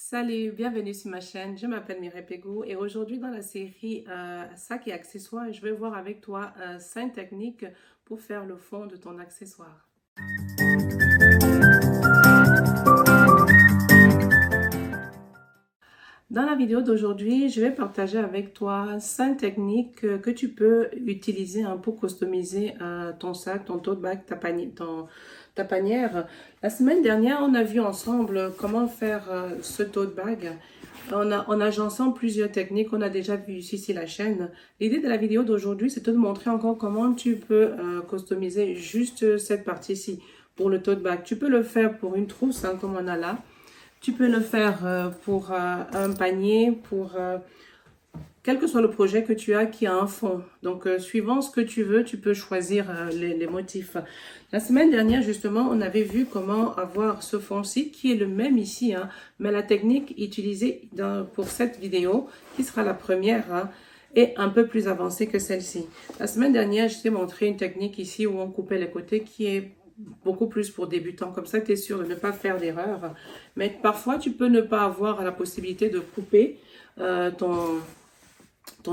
Salut, bienvenue sur ma chaîne. Je m'appelle Mireille Pégou et aujourd'hui dans la série Sac et accessoires, je vais voir avec toi 5 techniques pour faire le fond de ton accessoire. Dans la vidéo d'aujourd'hui, je vais partager avec toi 5 techniques que tu peux utiliser pour customiser ton sac, ton tote bag, ta panière. La semaine dernière, on a vu ensemble comment faire ce tote bag en agençant plusieurs techniques. On a déjà vu ici sur la chaîne. L'idée de la vidéo d'aujourd'hui, c'est de te montrer encore comment tu peux customiser juste cette partie-ci pour le tote bag. Tu peux le faire pour une trousse, comme on a là. Tu peux le faire pour un panier, pour quel que soit le projet que tu as qui a un fond. Donc, suivant ce que tu veux, tu peux choisir les motifs. La semaine dernière, justement, on avait vu comment avoir ce fond-ci, qui est le même ici, mais la technique utilisée pour cette vidéo, qui sera la première, est un peu plus avancée que celle-ci. La semaine dernière, je t'ai montré une technique ici où on coupait les côtés qui est beaucoup plus pour débutants. Comme ça, tu es sûr de ne pas faire d'erreur. Mais parfois, tu peux ne pas avoir la possibilité de couper ton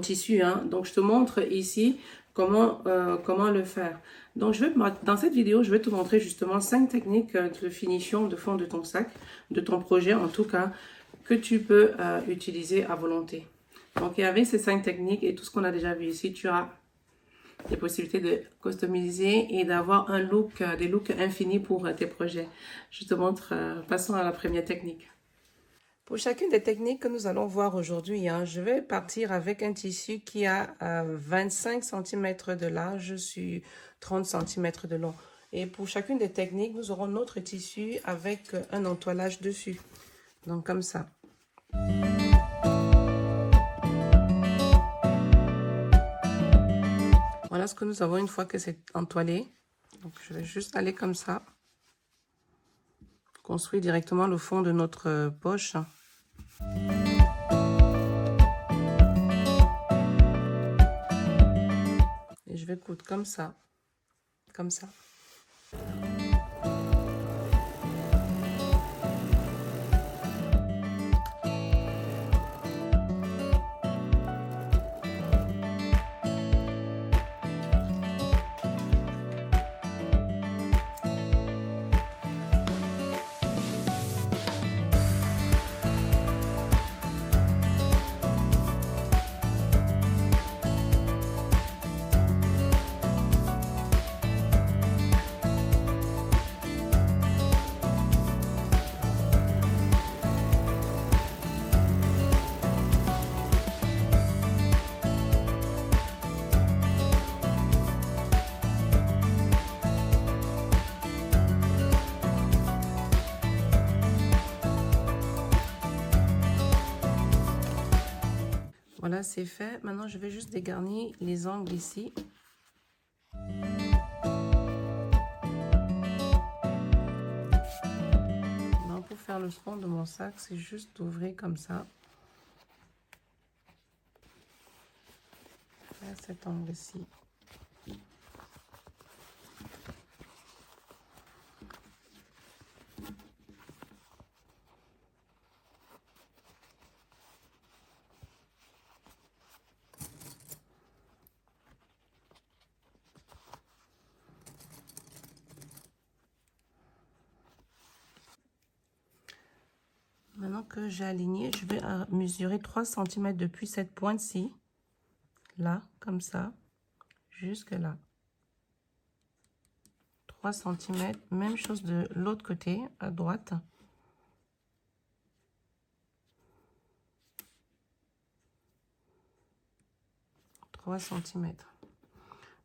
tissu. Donc, je te montre ici comment le faire. Donc, dans cette vidéo, je vais te montrer justement 5 techniques de finition de fond de ton sac, de ton projet en tout cas, que tu peux utiliser à volonté. Donc, avec ces 5 techniques et tout ce qu'on a déjà vu ici, tu as des possibilités de customiser et d'avoir des looks infinis pour tes projets. Je te montre, passons à la première technique. Pour chacune des techniques que nous allons voir aujourd'hui, je vais partir avec un tissu qui a 25 cm de large sur 30 cm de long. Et pour chacune des techniques, nous aurons notre tissu avec un entoilage dessus. Donc comme ça. Voilà ce que nous avons une fois que c'est entoilé. Donc je vais juste aller comme ça. Construire directement le fond de notre poche. Et je vais coudre comme ça. Comme ça. Voilà, c'est fait. Maintenant, je vais juste dégarnir les angles ici. Donc, pour faire le fond de mon sac, c'est juste d'ouvrir comme ça. Faire cet angle ici. Maintenant que j'ai aligné, je vais mesurer 3 cm depuis cette pointe-ci, là, comme ça, jusque là. 3 cm, même chose de l'autre côté, à droite. Cm.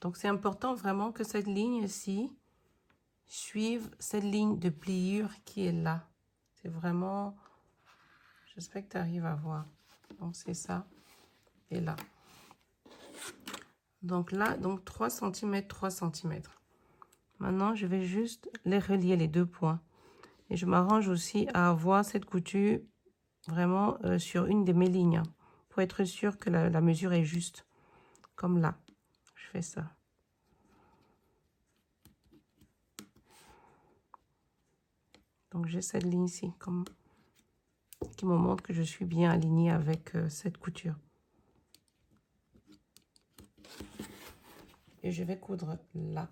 Donc, c'est important vraiment que cette ligne-ci suive cette ligne de pliure qui est là. C'est vraiment... J'espère que tu arrives à voir. Donc, c'est ça. Et là. Donc là, 3 cm, 3 cm. Maintenant, je vais juste les relier, les deux points. Et je m'arrange aussi à avoir cette couture vraiment sur une de mes lignes. Pour être sûr que la mesure est juste. Comme là. Je fais ça. Donc, j'ai cette ligne ici. Comme qui me montre que je suis bien alignée avec cette couture. Et je vais coudre là.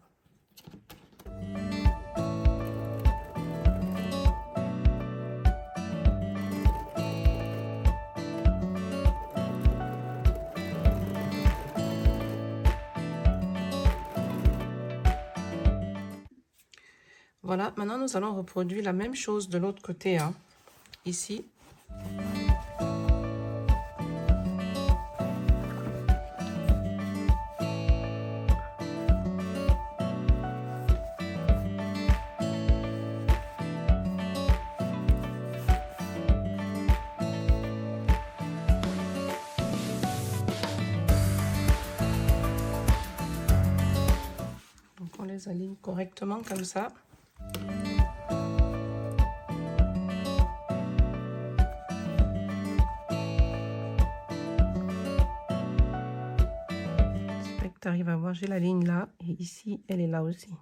Voilà, maintenant nous allons reproduire la même chose de l'autre côté, hein, ici. Donc on les aligne correctement comme ça. Tu arrives à voir, j'ai la ligne là et ici elle est là aussi.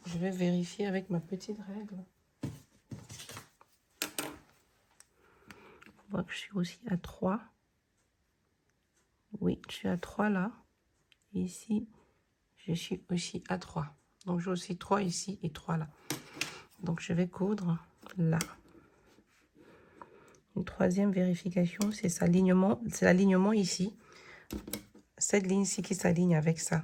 Je vais vérifier avec ma petite règle. On voit que je suis aussi à 3. Oui, je suis à 3 là. Et ici, je suis aussi à 3. Donc j'ai aussi 3 ici et 3 là. Donc je vais coudre là. Une troisième vérification, c'est l'alignement. C'est l'alignement ici. Cette ligne-ci qui s'aligne avec ça.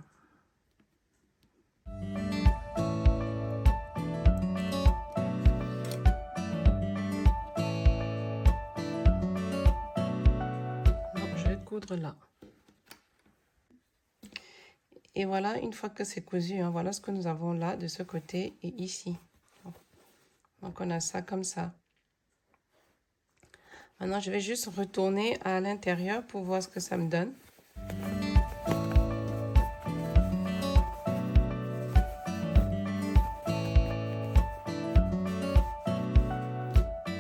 Donc je vais coudre là. Et voilà, une fois que c'est cousu, hein, voilà ce que nous avons là, de ce côté et ici. Donc on a ça comme ça. Maintenant, je vais juste retourner à l'intérieur pour voir ce que ça me donne.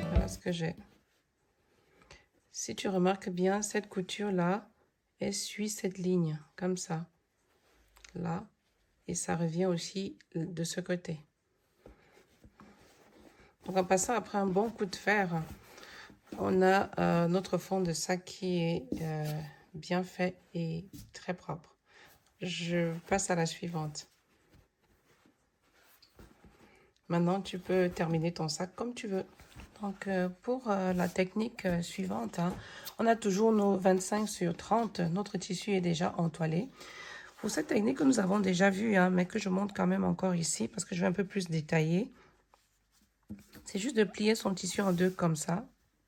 Voilà ce que j'ai. Si tu remarques bien, cette couture-là, elle suit cette ligne, comme ça. Là. Et ça revient aussi de ce côté. Donc en passant après un bon coup de fer, on a notre fond de sac qui est bien fait et très propre. Je passe à la suivante. Maintenant, tu peux terminer ton sac comme tu veux. Donc, pour la technique suivante, hein, on a toujours nos 25 sur 30. Notre tissu est déjà entoilé. Pour cette technique que nous avons déjà vue, hein, mais que je montre quand même encore ici, parce que je vais un peu plus détailler, c'est juste de plier son tissu en deux comme ça.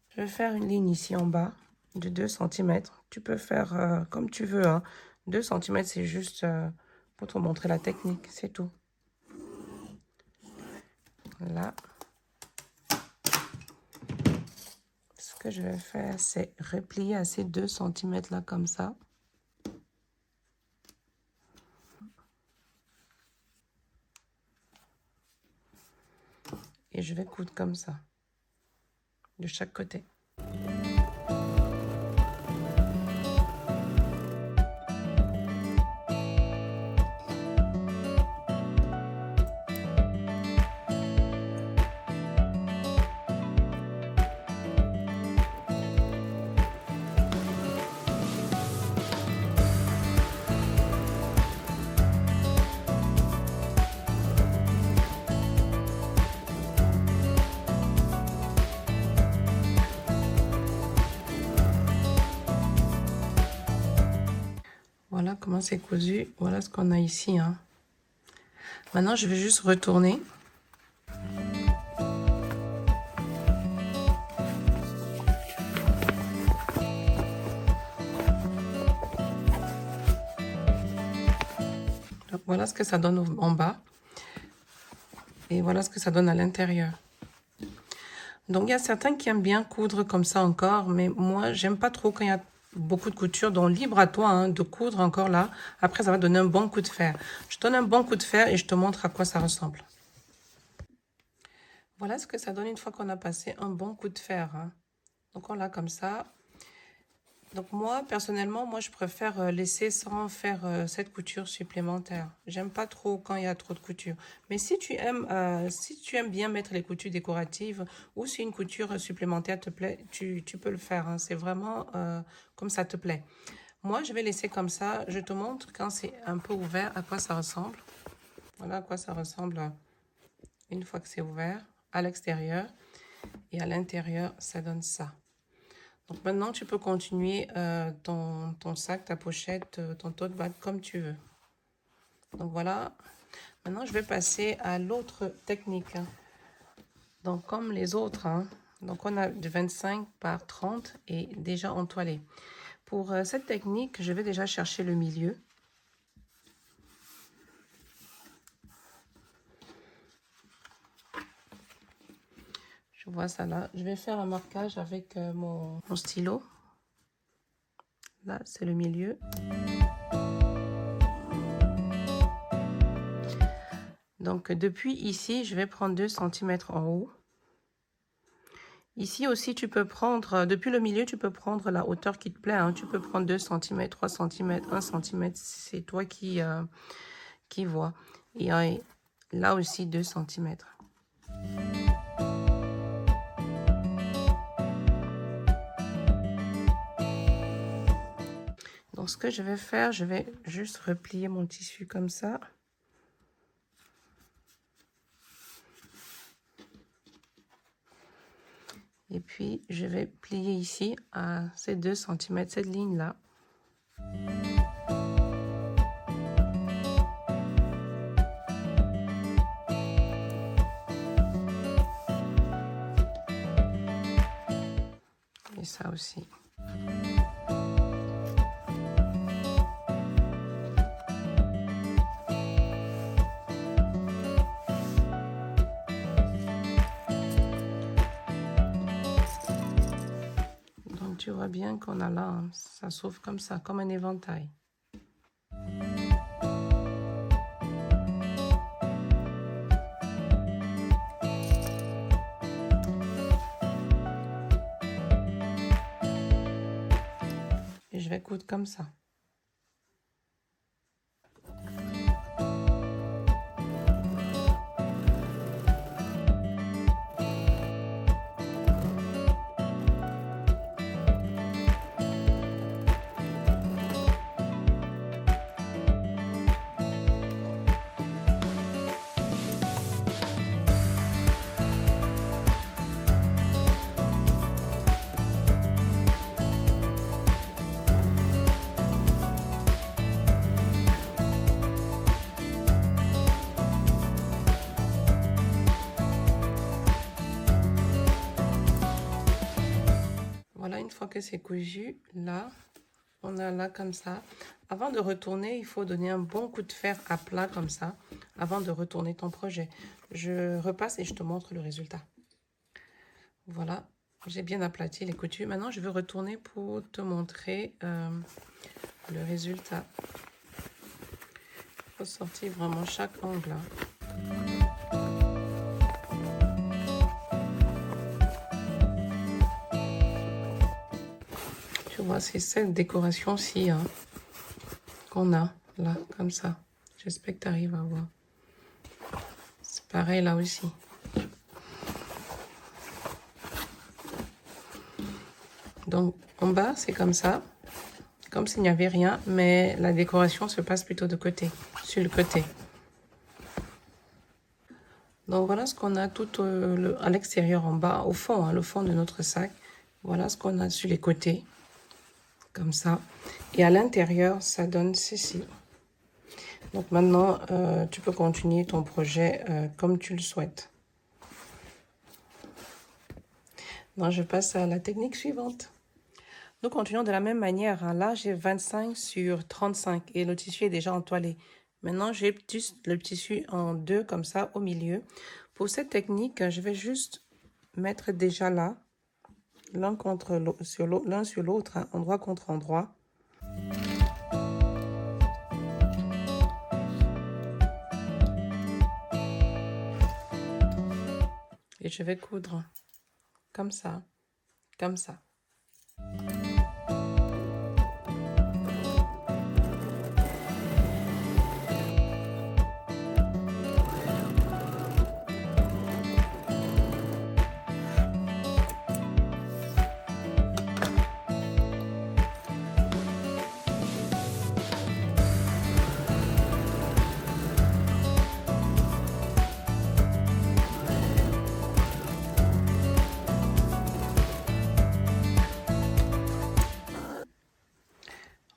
Je vais faire une ligne ici en bas de 2 cm. Tu peux faire comme tu veux. Hein. 2 cm, c'est juste pour te montrer la technique, c'est tout. Là. Ce que je vais faire, c'est replier à ces 2 cm là comme ça. Et je vais coudre comme ça, de chaque côté. Voilà comment c'est cousu. Voilà ce qu'on a ici. Hein. Maintenant, je vais juste retourner. Donc, voilà ce que ça donne en bas. Et voilà ce que ça donne à l'intérieur. Donc, il y a certains qui aiment bien coudre comme ça encore. Mais moi, j'aime pas trop quand il y a beaucoup de couture, donc libre à toi hein, de coudre encore là. Après, ça va donner un bon coup de fer. Je donne un bon coup de fer et je te montre à quoi ça ressemble. Voilà ce que ça donne une fois qu'on a passé un bon coup de fer. Hein. Donc, on l'a comme ça. Donc moi, personnellement, moi je préfère laisser sans faire cette couture supplémentaire. J'aime pas trop quand il y a trop de couture. Mais si tu aimes bien mettre les coutures décoratives ou si une couture supplémentaire te plaît, tu peux le faire, hein. C'est vraiment comme ça te plaît. Moi, je vais laisser comme ça. Je te montre quand c'est un peu ouvert à quoi ça ressemble. Voilà à quoi ça ressemble une fois que c'est ouvert à l'extérieur. Et à l'intérieur, ça donne ça. Donc maintenant, tu peux continuer ton sac, ta pochette, ton tote bag comme tu veux. Donc voilà. Maintenant, je vais passer à l'autre technique, hein. Donc comme les autres, hein. Donc on a du 25 par 30 et déjà entoilé. Pour cette technique, je vais déjà chercher le milieu. Je vois ça là. Je vais faire un marquage avec mon stylo. Là, c'est le milieu. Donc, depuis ici, je vais prendre 2 cm en haut. Ici aussi, tu peux prendre, depuis le milieu, tu peux prendre la hauteur qui te plaît, hein. Tu peux prendre 2 cm, 3 cm, 1 cm. C'est toi qui vois. Et là aussi, 2 cm. Donc, ce que je vais faire, je vais juste replier mon tissu comme ça. Et puis, je vais plier ici à ces 2 cm, cette ligne-là. Et ça aussi. Donc, tu vois bien qu'on a là, hein, ça s'ouvre comme ça, comme un éventail. Et je vais coudre comme ça. Voilà, une fois que c'est cousu, là, on a là comme ça. Avant de retourner, il faut donner un bon coup de fer à plat comme ça, avant de retourner ton projet. Je repasse et je te montre le résultat. Voilà, j'ai bien aplati les coutures. Maintenant, je vais retourner pour te montrer le résultat. Il faut sortir vraiment chaque angle, hein. Tu vois, c'est cette décoration-ci, hein, qu'on a là, comme ça. J'espère que tu arrives à voir. C'est pareil là aussi. Donc, en bas, c'est comme ça. Comme s'il n'y avait rien, mais la décoration se passe plutôt de côté, sur le côté. Donc, voilà ce qu'on a tout à l'extérieur, en bas, au fond, hein, le fond de notre sac. Voilà ce qu'on a sur les côtés, comme ça. Et à l'intérieur, ça donne ceci. Donc, maintenant, tu peux continuer ton projet comme tu le souhaites. Donc, je passe à la technique suivante. Nous continuons de la même manière, hein. Là, j'ai 25 sur 35 et le tissu est déjà entoilé. Maintenant, j'ai le tissu en deux comme ça au milieu. Pour cette technique, je vais juste mettre déjà là, l'un sur l'autre, hein, endroit contre endroit. Et je vais coudre comme ça, comme ça.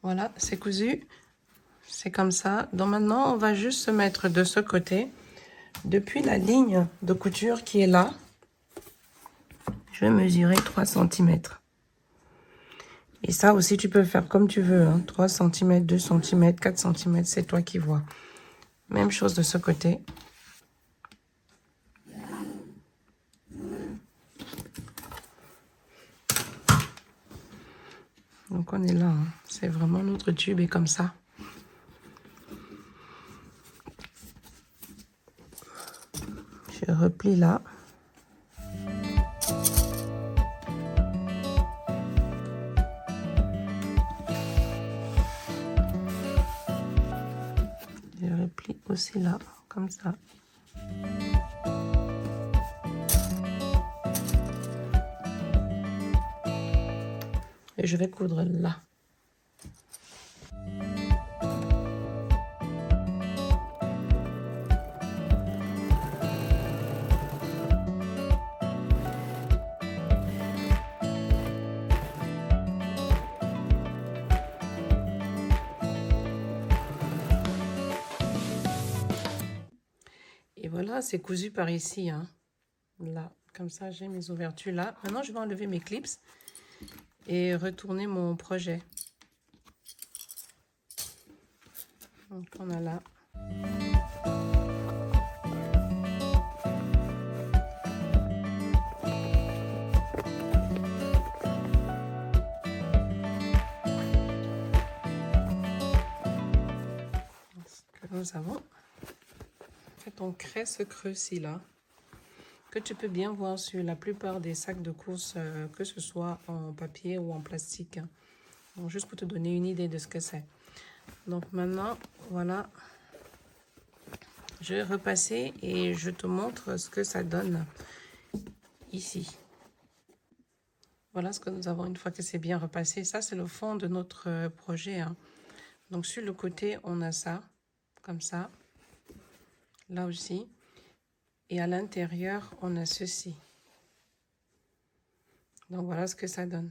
Voilà, c'est cousu. C'est comme ça. Donc maintenant, on va juste se mettre de ce côté. Depuis la ligne de couture qui est là, je vais mesurer 3 cm. Et ça aussi, tu peux faire comme tu veux. Hein. 3 cm, 2 cm, 4 cm, c'est toi qui vois. Même chose de ce côté. Donc on est là. Hein. C'est vraiment notre tube est comme ça. Je replie là. Je replie aussi là, comme ça. Et je vais coudre là. Et voilà, c'est cousu par ici, hein. Là, comme ça, j'ai mes ouvertures là. Maintenant, je vais enlever mes clips et retourner mon projet. Donc, on a là. Ce que nous avons. En fait, on crée ce creux-ci là, que tu peux bien voir sur la plupart des sacs de course, que ce soit en papier ou en plastique. Donc, juste pour te donner une idée de ce que c'est. Donc maintenant, voilà, je vais repasser et je te montre ce que ça donne ici. Voilà ce que nous avons une fois que c'est bien repassé. Ça, c'est le fond de notre projet. Hein. Donc sur le côté, on a ça, comme ça, là aussi. Et à l'intérieur, on a ceci. Donc voilà ce que ça donne.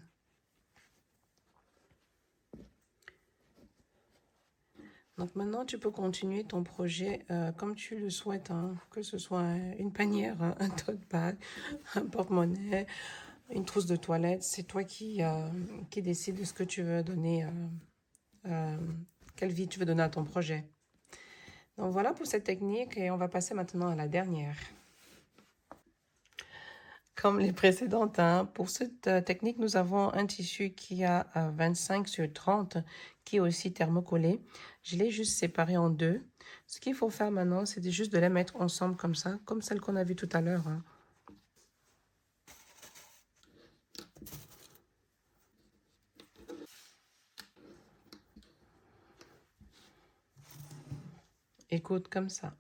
Donc maintenant, tu peux continuer ton projet comme tu le souhaites, hein, que ce soit une panière, un tote bag, un porte-monnaie, une trousse de toilette. C'est toi qui décides de ce que tu veux donner, quelle vie tu veux donner à ton projet. Donc voilà pour cette technique et on va passer maintenant à la dernière. Comme les précédentes, hein, pour cette technique, nous avons un tissu qui a 25 sur 30, qui est aussi thermocollé. Je l'ai juste séparé en deux. Ce qu'il faut faire maintenant, c'est juste de les mettre ensemble comme ça, comme celle qu'on a vue tout à l'heure. Hein. Écoute comme ça.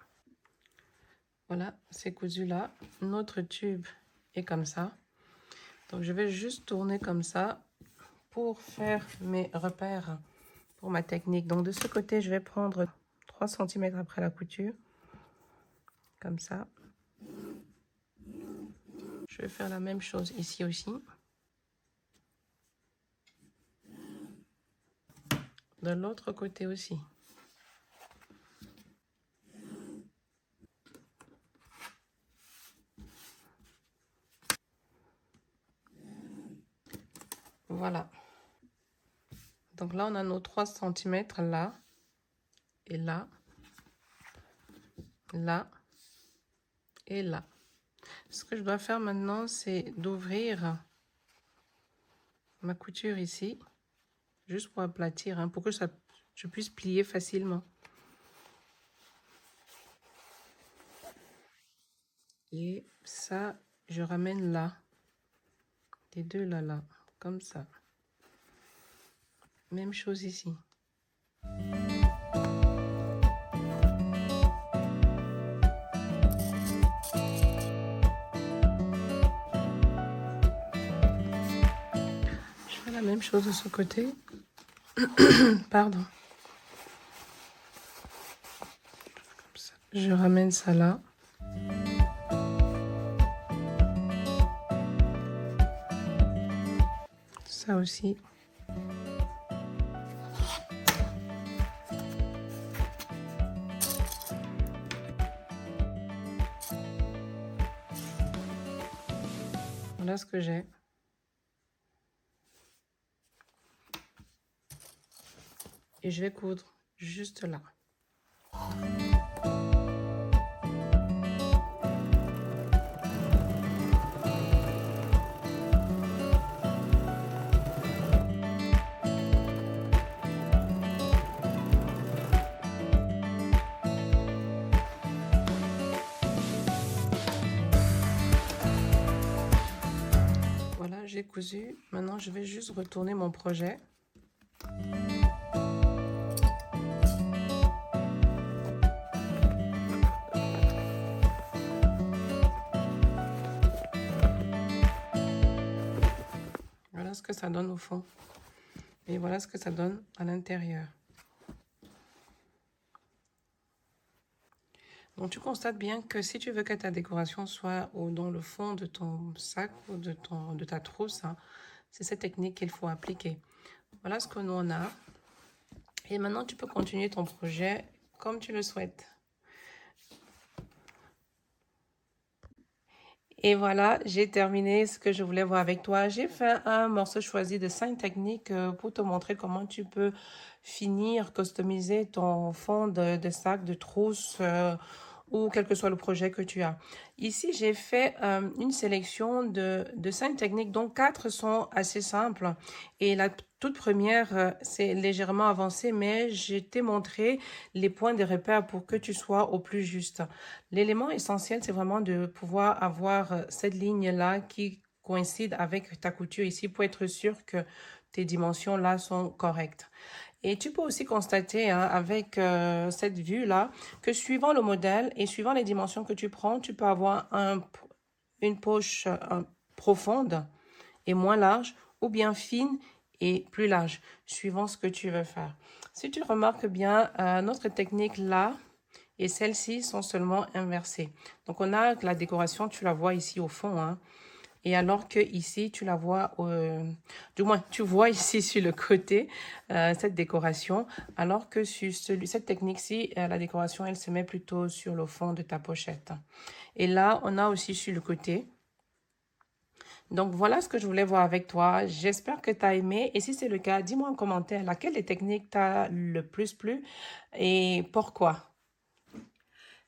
Voilà, c'est cousu là. Notre tube est comme ça. Donc, je vais juste tourner comme ça pour faire mes repères pour ma technique. Donc, de ce côté, je vais prendre 3 cm après la couture. Comme ça. Je vais faire la même chose ici aussi. De l'autre côté aussi. Voilà. Donc là, on a nos 3 cm là. Et là. Là. Et là. Ce que je dois faire maintenant, c'est d'ouvrir ma couture ici. Juste pour aplatir, hein, pour que je puisse plier facilement. Et ça, je ramène là. Les deux là, comme ça. Même chose ici. Je fais la même chose de ce côté. Pardon. Comme ça. Je ramène ça là. Ça aussi. Voilà ce que j'ai. Et je vais coudre juste là. Voilà, j'ai cousu. Maintenant, je vais juste retourner mon projet. Voilà ce que ça donne au fond. Et voilà ce que ça donne à l'intérieur. Donc, tu constates bien que si tu veux que ta décoration soit dans le fond de ton sac ou de ta trousse, hein, c'est cette technique qu'il faut appliquer. Voilà ce que nous on a. Et maintenant, tu peux continuer ton projet comme tu le souhaites. Et voilà, j'ai terminé ce que je voulais voir avec toi. J'ai fait un morceau choisi de 5 techniques pour te montrer comment tu peux finir, customiser ton fond de sac, de trousse ou quel que soit le projet que tu as. Ici, j'ai fait une sélection de 5 techniques, dont 4 sont assez simples. Et la toute première, c'est légèrement avancé, mais je t'ai montré les points de repère pour que tu sois au plus juste. L'élément essentiel, c'est vraiment de pouvoir avoir cette ligne-là qui coïncide avec ta couture ici pour être sûr que tes dimensions là sont correctes. Et tu peux aussi constater hein, avec cette vue-là que suivant le modèle et suivant les dimensions que tu prends, tu peux avoir une poche profonde et moins large ou bien fine et plus large, suivant ce que tu veux faire. Si tu remarques bien, notre technique là et celles-ci sont seulement inversées. Donc, on a la décoration, tu la vois ici au fond, hein. Et alors que ici, tu la vois, du moins, tu vois ici sur le côté cette décoration, alors que sur cette technique-ci, la décoration, elle se met plutôt sur le fond de ta pochette. Et là, on a aussi sur le côté. Donc, voilà ce que je voulais voir avec toi. J'espère que tu as aimé. Et si c'est le cas, dis-moi en commentaire laquelle des techniques t'a le plus plu et pourquoi.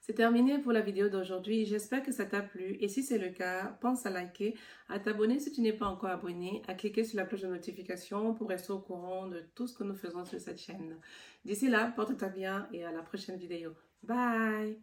C'est terminé pour la vidéo d'aujourd'hui. J'espère que ça t'a plu. Et si c'est le cas, pense à liker, à t'abonner si tu n'es pas encore abonné, à cliquer sur la cloche de notification pour rester au courant de tout ce que nous faisons sur cette chaîne. D'ici là, porte-toi bien et à la prochaine vidéo. Bye!